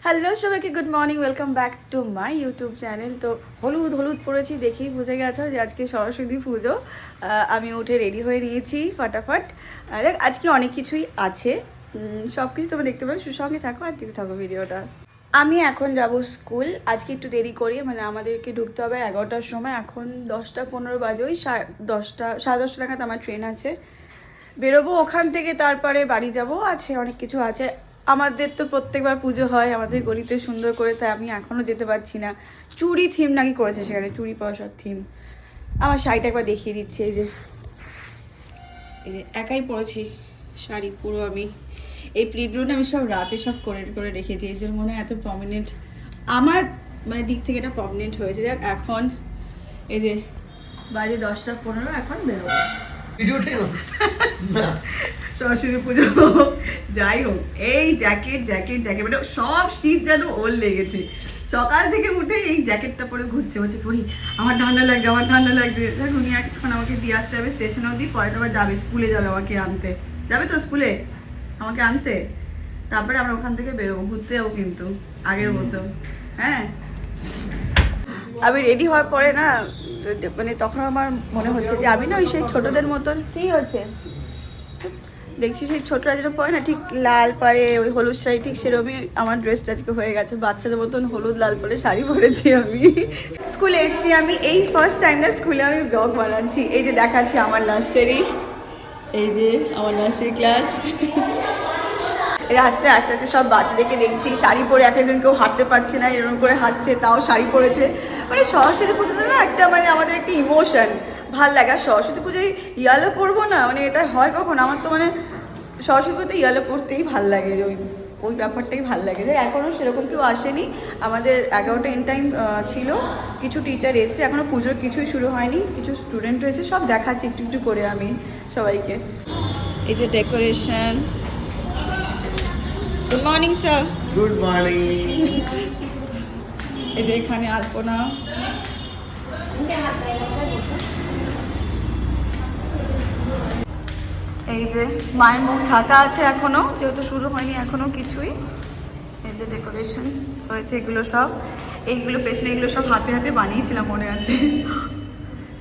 Hello সবাইকে good morning, welcome back to my YouTube channel. তো হলুদ হলুদ পরেছি দেখেই বুঝে গেছো যে আজকে সরস্বতী পুজো। আমি উঠে রেডি হয়ে নিয়েছি ফটাফট। আজকে অনেক কিছুই আছে, সব কিছু তোমরা দেখতে পাবে, সুসঙ্গে থাকো আর দেখতে থাকো ভিডিওটা। আমি এখন যাব স্কুল। আজকে একটু দেরি করি, মানে আমাদেরকে ঢুকতে হবে 11টার সময়। এখন 10টা 15 বাজে, ওই 10টা 10:30 নাগাদ আমার ট্রেন আছে। বেরোবো ওখান থেকে, তারপরে বাড়ি যাব। আছে অনেক কিছু আছে। আমাদের তো প্রত্যেকবার পুজো হয় আমাদের গলিতে সুন্দর করে, তাই আমি এখনও যেতে পারছি না। চুড়ি থিম নাকি করেছে সেখানে, চুড়ি পয়সার থিম। আমার শাড়িটা একবার দেখিয়ে দিচ্ছি। এই যে একাই পরেছি শাড়ি পুরো আমি। এই প্রিন্টগুলো আমি সব রাতে সব করে রেখেছি, এই জন্য মনে হয় এত প্রমিনেন্ট আমার মানে দিক থেকে এটা প্রমিনেন্ট হয়েছে। দেখ এখন এই যে বাজে 10টা 15, এখন বেরোবো সরস্বতী পুজো। যাই হোক, এই জ্যাকেট মানে সব শীত যেন ওর লেগেছে। সকাল থেকে উঠে এই জ্যাকেটটা পরে ঘুরছে, বলছে পরি আমার ঠান্ডা লাগছে। দেখ উনি এখন আমাকে দিয়ে আসতে হবে স্টেশন অবধি, পরে তো আবার যাবে, স্কুলে যাবে আমাকে আনতে। যাবে তো স্কুলে আমাকে আনতে, তারপরে আমরা ওখান থেকে বেরোবো ঘুরতেও, কিন্তু আগের মতো। হ্যাঁ, আমি রেডি হওয়ার পরে না, মানে তখন আমার মনে হচ্ছে যে আমি না ওই সেই ছোটদের মতন। কি হচ্ছে দেখছি, সেই ছোটরা যেটা পরে না, ঠিক লাল পারে ওই হলুদ শাড়ি, ঠিক সেরকমই আমার ড্রেসটা আজকে হয়ে গেছে। বাচ্চাদের মতন হলুদ লাল পরে শাড়ি পরেছি আমি। স্কুলে এসেছি আমি, এই ফার্স্ট টাইম না স্কুলে আমি ব্লগ বানাচ্ছি। এই যে দেখাচ্ছি আমার নার্সারি, এই যে আমার নার্সারি ক্লাস। রাস্তায় আস্তে আস্তে সব বাচ্চাদেরকে দেখছি শাড়ি পরে, এক একজন কেউ হাঁটতে পারছে না, এরকম করে হাঁটছে, তাও শাড়ি পরেছে। মানে সরস্বতী পুজোতে না একটা মানে আমাদের একটা ইমোশন, ভাল লাগে। আর সরস্বতী পুজোয় ইয়ালো পরবো না, মানে এটা হয় কখন? আমার তো মানে সরস্বতী পুজোতে ইয়ালো পরতেই ভাল লাগে, ওই ব্যাপারটাই ভাল লাগে। যে এখনও সেরকম কেউ আসেনি। আমাদের 11টা এন্ড টাইম ছিল, কিছু টিচার এসছে, এখনও পুজোর কিছুই শুরু হয়নি, কিছু স্টুডেন্ট এসে সব দেখাচ্ছি একটু একটু করে আমি সবাইকে। এই যে decoration. Good morning sir. Good morning. এই যে এখানে আলপনা, এই যে মায়ের মুখ ঢাকা আছে এখনো, যেহেতু শুরু হয়নি এখনো কিছুই। এই যে ডেকোরেশন হয়েছে, এগুলো সব, এইগুলো পেছনে এগুলো সব হাতে হাতে বানিয়েছিলাম মনে আছে।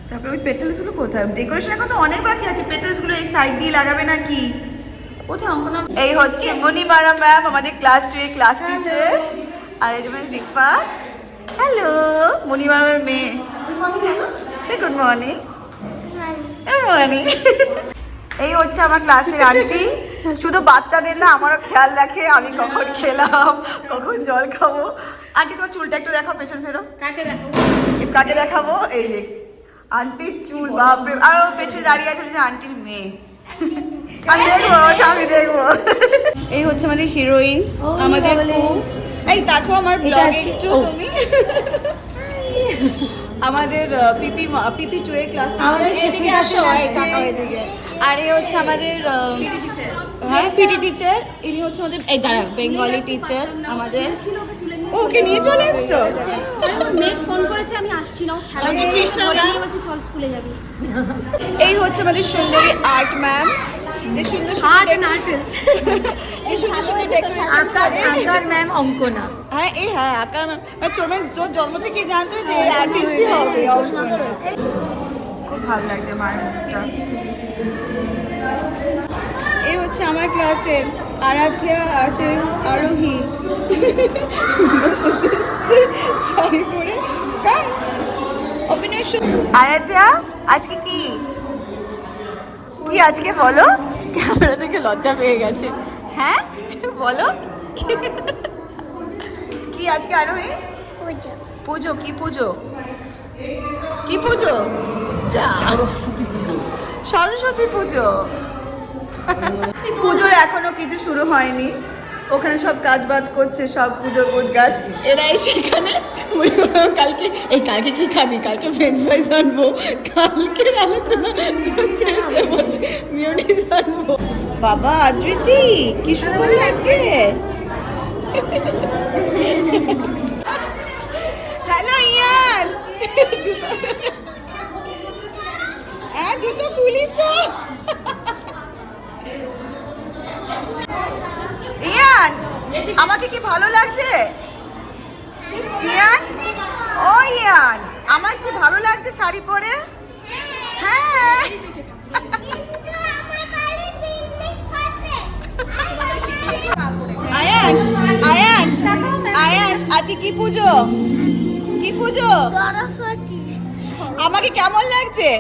তারপরে ওই পেটেলসগুলো কোথায়? ডেকোরেশন এখন তো অনেক বাকি আছে। পেটেলসগুলো এই সাইড দিয়ে লাগাবে নাকি কোথায় অঙ্কনা? এই হচ্ছে মণিমারা ম্যাম, আমাদের ক্লাস 2 এর ক্লাস টিচার। আর এই যে রিফা। হ্যালো, মণিমারার মেয়ে। সে গুড মর্নিং। এই হচ্ছে আমার ক্লাসের আন্টি। শুধু বাচ্চাদের না, আমারও খেয়াল রাখে আমি কখন খেলাম, কখন জল খাবো। আন্টি তোমার চুলটা একটু দেখাও, পেছন ফেরো। কাকে দেখাবো? এই যে আন্টির চুল, বাপরে। আর পেছনে দাঁড়িয়ে আছে যে আন্টির মেয়ে। আমি দেখবো। এই হচ্ছে আমাদের হিরোইন, আমাদের এই দেখো আমার ব্লগে একটু তুমি। আমাদের পিপি 2 এর ক্লাস টিচার। এদিকে আসো, এদিকে। আর এই হচ্ছে আমাদের হ্যাঁ পিটি টিচার। ইনি হচ্ছে আমাদের এই দাঁড়া বেঙ্গলি টিচার আমাদের। ওকে নিয়ে চলে এসছো? মেয়ে ফোন করেছে, আমি আসছি না, খেলা বলছি চল স্কুলে যাবি। এই হচ্ছে আমাদের সুন্দরী আর্ট ম্যাম, যে সুন্দর আর্ট এন্ড আর্টিস্ট, এই সুন্দর সুন্দর ডেকোরেশন করে। আকার ম্যাম অঙ্কনা। হ্যাঁ এই হ্যাঁ আকার ম্যাম, তোর জন্ম থেকে জানতো যে আর্টিস্টই হবে। খুব ভালো লাগছে মায়ের মুখটা। এই হচ্ছে আমার ক্লাসের আরাধ্যা, আছে আরোহী, শাড়ি পরে। আরাধ্যা আজকে কি কি আজকে বলো? ক্যামেরা থেকে লজ্জা পেয়ে গেছে। হ্যাঁ বলো, কি আজকে আরোহী? পুজো। কি পুজো? কি পুজো? যা, সরস্বতী পুজো। পুজোর এখনো কিছু শুরু হয়নি, ওখানে সব কাজ বাজ করছে, সব পুজোর গোছ গাছ। এরাই সেখানে কালকে কি খাবি? কালকে ফ্রেঞ্চ ফ্রাইস আনবো, কালকে আলোচনা মিউনিস আনবো। বাবা আদৃতি কি সুন্দর লাগছে। হ্যালো ইয়ান, হ্যাঁ জুতো খুলি তো। ইয়ান আমাকে কি ভালো লাগছে ইয়ান? ও ইয়ান, আমার কি ভালো লাগছে শাড়ি পরে? হ্যাঁ। আয়াস, আয়াস, আয়াস, আজকে কি পুজো? কি পুজো? সরস্বতী। আমাকে কেমন লাগছে?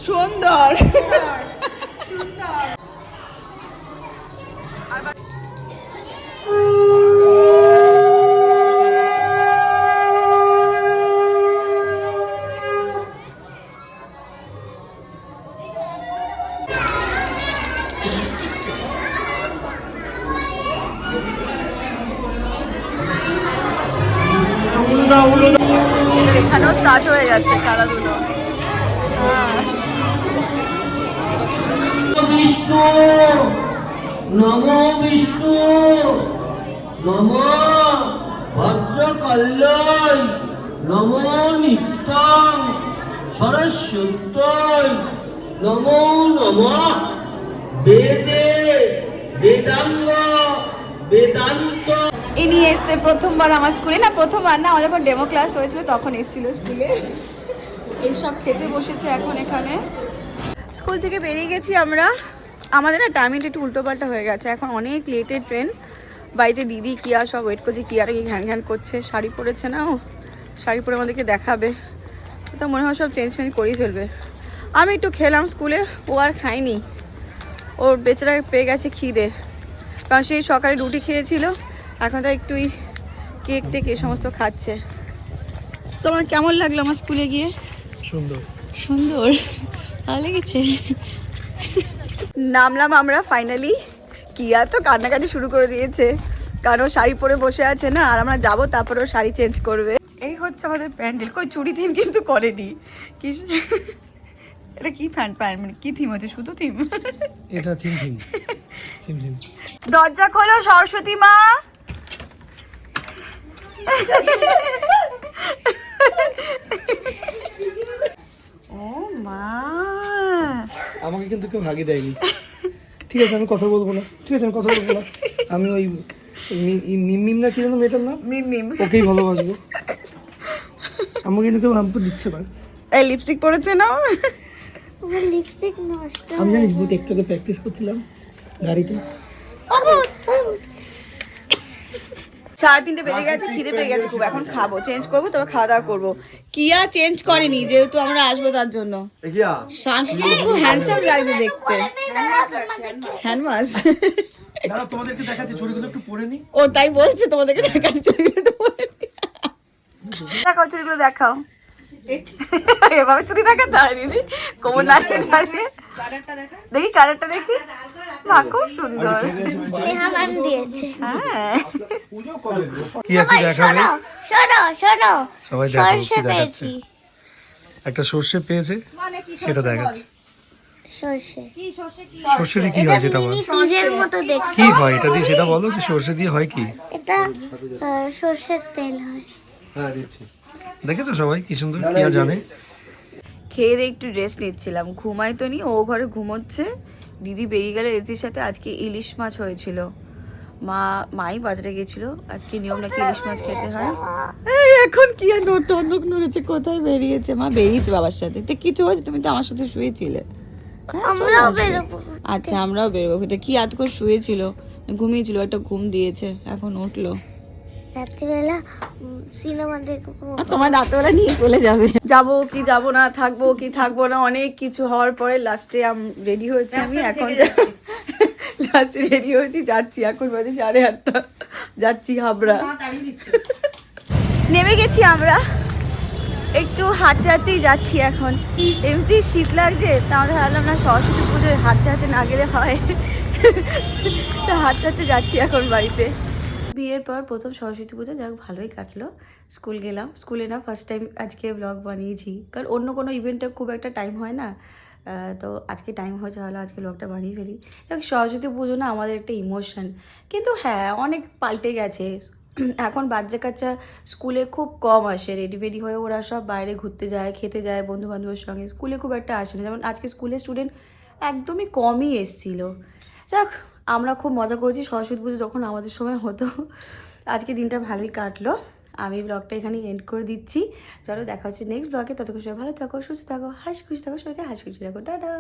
সুন্দর। এখানেও স্টার্ট হয়ে যাচ্ছে খেলাধুলো। বিষ্ণু নমো বিষ্ণু নমো ভদ্রকল্যাণ নমো নিত্যং সরস্বত্যৈ নমো নমঃ বেদে বেদাঙ্গ বেদান্ত। ইনি এসছে প্রথমবার আমার স্কুলে, না প্রথমবার না, আমার যখন ডেমো ক্লাস হয়েছিল তখন এসেছিল স্কুলে। এইসব খেতে বসেছে এখন এখানে। স্কুল থেকে বেরিয়ে গেছি আমরা। আমাদের না টাইমিংটা একটু উল্টোপাল্টা হয়ে গেছে, এখন অনেক লেটের ট্রেন। বাড়িতে দিদি কিয়া সব ওয়েট করছে, কিয়ারা কি ঘ্যান ঘ্যান করছে, শাড়ি পরেছে না, ও শাড়ি পরে আমাদেরকে দেখাবে, তো মনে হয় সব চেঞ্জ ফেঞ্জ করেই ফেলবে। আমি একটু খেলাম স্কুলে, ও আর খাইনি, ওর বেচারা পেয়ে গেছে খিদে, কারণ সেই সকালে রুটি খেয়েছিল, এখন তো একটু কেক টেক এই সমস্ত খাচ্ছে। তোমার কেমন লাগলো আমার স্কুলে গিয়ে? সুন্দর সুন্দর, ভালো লেগেছে। নামলাম আমরা ফাইনালি। কিয়া তো কান্নাকাটি শুরু করে দিয়েছে, কারণ ও শাড়ি পরে বসে আছে না, আর আমরা যাবো তারপরে ও শাড়ি চেঞ্জ করবে। এই হচ্ছে আমাদের প্যান্ডেল। কই চুড়ি থিম কিন্তু করেনি। কি এটা কি প্যান্ট মানে কি থিম হচ্ছে? শুধু থিম? এটা থিম থিম থিম থিম। দরজা খোলো সরস্বতী মা। ও মা, আমাকে কিন্তু কেউ ভাগি দেয়নি। ঠিক আছে আমি কথা বলবো না, ঠিক আছে আমি কথা বলবো না। আমি ওই মিম না কি জানো মেয়েটার নাম, মিম মিম, ওকেই ভালোবাসবো। আমাকে কিন্তু কেউ হাম্পু দিচ্ছে না। এই লিপস্টিক পরেছে না? আমার লিপস্টিক নষ্ট। আমি জানিস বুট একটু আগে প্র্যাকটিস করছিলাম গাড়িতে। 3:30 বেজে গেছে, খিদে পেয়ে গেছে খুব, এখন খাবো, চেঞ্জ করবো, তবে খাওয়া দাওয়া করবো। কিয়া চেঞ্জ করেনি যেহেতু আমরা আসবো তার জন্য। শান্ত খুব হ্যান্ডসাম লাগছে দেখতে। হ্যান্ডমাস। দাঁড়া তোমাদেরকে দেখাচ্ছি, চুড়িগুলো একটু পরে নি। ও তাই বলছে, তোমাদেরকে দেখাচ্ছি চুড়িগুলো পরে নি। দেখাও চুড়িগুলো দেখাও। এভাবে চুড়ি দেখাতে হয় দিদি, কোমর নাড়িয়ে নাড়িয়ে। দেখি কালারটা দেখি, মা খুব সুন্দর। মেহমান দিয়েছে। হ্যাঁ, কি আছে দেখাবে? শোনো শোনো, সবাই দেখো কি সরষে দেখাচ্ছে। পেয়েছি। একটা সর্ষে পেয়েছে, সেটা দেখাচ্ছে। সরষে। সর্ষে দিয়ে কি হয় সেটা বল। মিনি পিজের মতো দেখতে। কি হয় এটা দিয়ে সেটা বলো, যে সর্ষে দিয়ে হয় কি? এটা সরষের তেল হয়। হ্যাঁ দিচ্ছি। দেখেছো সবাই কি সুন্দর, কি আর জানে। খেয়ে দিয়ে একটু রেস্ট নিচ্ছিলাম, ঘুমাই তো নি, ও ঘরে ঘুমোচ্ছে। দিদি বেরিয়ে গেলে এসির সাথে। আজকে ইলিশ মাছ হয়েছিল, মাই বাজারে গেছিল, আজকে নিয়ম নাকি ইলিশ মাছ খেতে হয়। এই এখন কি আর তন্দুক নড়েছে, কোথায় বেরিয়েছে? মা বেরিয়েছে বাবার সাথে। তো কিছু হয়েছে? তুমি তো আমার সাথে শুয়েছিলে। আমরাও বেরোবো। আচ্ছা আমরাও বেরোবো। এটা কি আজ করে শুয়েছিল, ঘুমিয়েছিল, একটা ঘুম দিয়েছে, এখন উঠলো। রাত্রিবেলা সিনেমা দেখবো। আর তোমার রাতবেলা নিয়ে চলে যাবে। যাবো কি যাবো না, থাকবো কি থাকবো না, অনেক কিছু হওয়ার পরে লাস্টে রেডি হয়েছি আমি। এখন লাস্টে রেডি হয়েছি, যাচ্ছি। এখন বাজে 8:30, যাচ্ছি হাবড়া। নেমে গেছি আমরা, একটু হাঁটতে হাঁটতেই যাচ্ছি এখন। এমনি শীত লাগছে, তাহলে ভাবলাম না সরস্বতী পুজোয় হাঁটতে হাঁটতে না গেলে হয়, তা হাঁটতে হাঁটতে যাচ্ছি এখন বাড়িতে। বিয়ের পর প্রথম সরস্বতী পুজো যাক ভালোই কাটলো। স্কুল গেলাম, স্কুলে না ফার্স্ট টাইম আজকে ব্লগ বানিয়েছি, কারণ অন্য কোনো ইভেন্টে খুব একটা টাইম হয় না, তো আজকে টাইম হয়েছে, হলো আজকে ব্লগটা বানিয়ে ফেলি। দেখ সরস্বতী পুজো না আমাদের একটা ইমোশন, কিন্তু হ্যাঁ অনেক পাল্টে গেছে। এখন বাচ্চা কাচ্চা স্কুলে খুব কম আসে, রেডি ফেডি হয়ে ওরা সব বাইরে ঘুরতে যায়, খেতে যায় বন্ধু বান্ধবের সঙ্গে, স্কুলে খুব একটা আসে না। যেমন আজকে স্কুলের স্টুডেন্ট একদমই কমই এসছিল। যাক আমরা খুব মজা করেছি সরস্বতী পুজো যখন আমাদের সময় হতো। আজকে দিনটা ভালোই কাটলো। আমি ব্লগটা এখানে এন্ড করে দিচ্ছি। চলো দেখা হচ্ছে নেক্সট ব্লগে। ততক্ষণ সবাই ভালো থাকো, সুস্থ থাকো, হাসি খুশি থাকো, সবাইকে হাসি খুশি রাখো। টাটা।